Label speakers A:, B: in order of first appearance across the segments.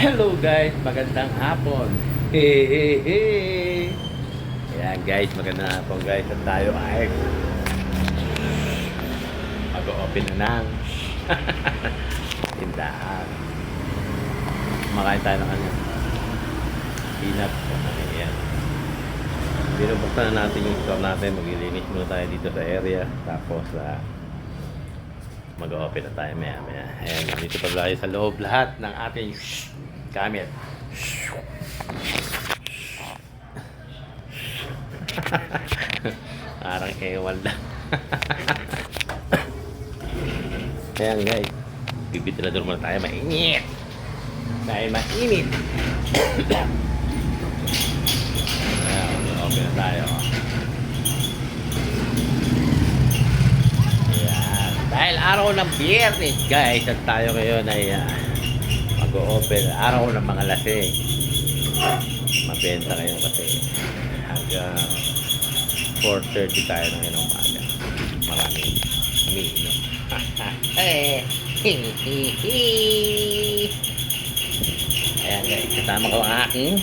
A: Hello guys, magandang hapon. Hey, hey, hey. Ayan guys, magandang hapon guys. At tayo ay mag-open na ng tindahan. Makain tayo ng ano, peanut. Ayan. Binubuksan na natin yung store natin. Maglilinis muna tayo dito sa area. Tapos mag-open na tayo maya. Ayan, dito pa tayo sa loob lahat ng ating gamit. Parang ewan lang. Ayan guys, bibitilador muna tayo. Mainit dahil mainit. Ayan, open na tayo. Ayan, dahil araw ng Biyernes guys, at tayo ngayon ay mag-open araw ng mga lasing. Mabenta kayo kasi hanggang 4:30 tayo ng ilang umaga. Maraming umiinom. Ayan guys, kasama ko ang aking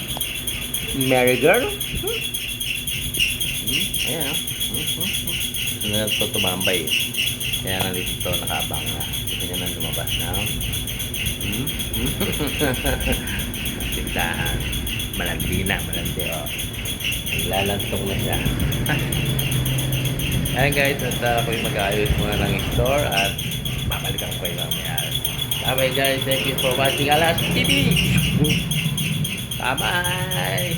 A: Mary girl. Ayan nagtutumambay. Kaya nandito ito nakabang na. Ito niya nang lumabas na tindahan. Malandi na, malandi naglalantong na siya. Ayan guys, at ako'y mag-ayos muna ng store at babalikan ko kayo mamaya. Bye guys, thank you for watching Alas TV. Bye bye.